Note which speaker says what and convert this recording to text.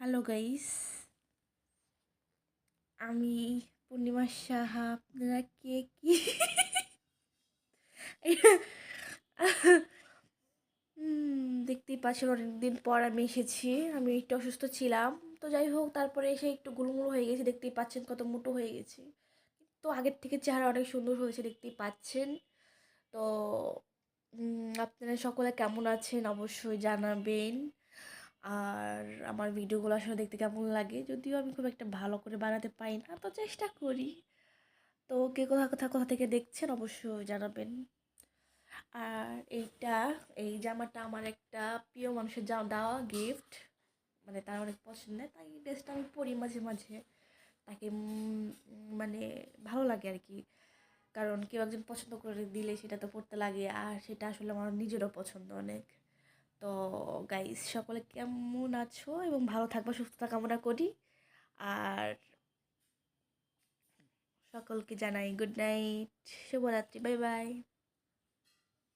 Speaker 1: Hello guys, আমি পূর্ণিমা সাহা। আপনারা কে কি দেখতেই পাচ্ছেন অনেকদিন পর আমি এসেছি। আমি একটু অসুস্থ ছিলাম, তো যাই হোক তারপরে এসে একটু গুলুমুলু হয়ে গেছি। দেখতেই পাচ্ছেন কত মোটো হয়ে গেছি, তো আগের থেকে চেহারা অনেক সুন্দর হয়েছে দেখতেই পাচ্ছেন। তো আপনারা সকলে কেমন আছেন অবশ্যই জানাবেন। আর আমার ভিডিওগুলো আসলে দেখতে কেমন লাগে, যদিও আমি খুব একটা ভালো করে বানাতে পারি না, তো চেষ্টা করি। তো কে কোথা থেকে দেখছেন অবশ্যই জানাবেন। আর এই জামাটা আমার একটা প্রিয় মানুষের দেওয়া গিফট, মানে তার অনেক পছন্দের, তাই এই ড্রেসটা আমি পরি মাঝে মাঝে। তাকে মানে ভালো লাগে আর কি, কারণ কেউ একজন পছন্দ করে দিলে সেটা তো পড়তে লাগে, আর সেটা আসলে আমার নিজেরও পছন্দ অনেক। তো গাইস, সকলে কেমন আছো এবং ভালো থাকবা, সুস্থতা কামনা করি। আর সকলকে জানাই গুড নাইট, শুভরাত্রি, বাই বাই।